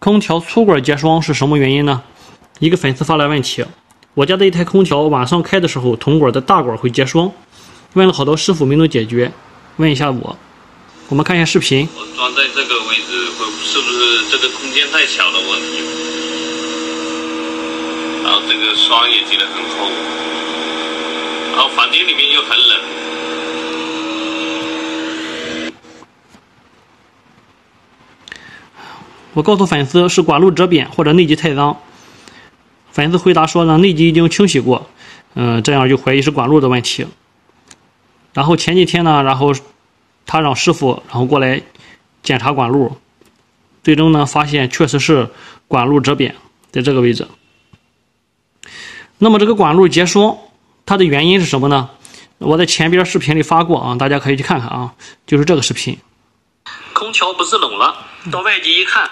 空调粗管结霜是什么原因呢？一个粉丝发来问题：我家的一台空调晚上开的时候，铜管的大管会结霜，问了好多师傅没能解决，问一下我们看一下视频。我装在这个位置是不是这个空间太小的问题？然后这个霜也结得很厚，然后房间里面又很冷。我告诉粉丝是管路折扁或者内积太脏，粉丝回答说呢，内积已经清洗过，这样就怀疑是管路的问题。然后前几天呢，他让师傅过来检查管路，最终呢发现确实是管路折扁，在这个位置。那么这个管路结霜，它的原因是什么呢？我在前边视频里发过啊，大家可以去看看啊，就是这个视频。空调不是冷了，到外地一看，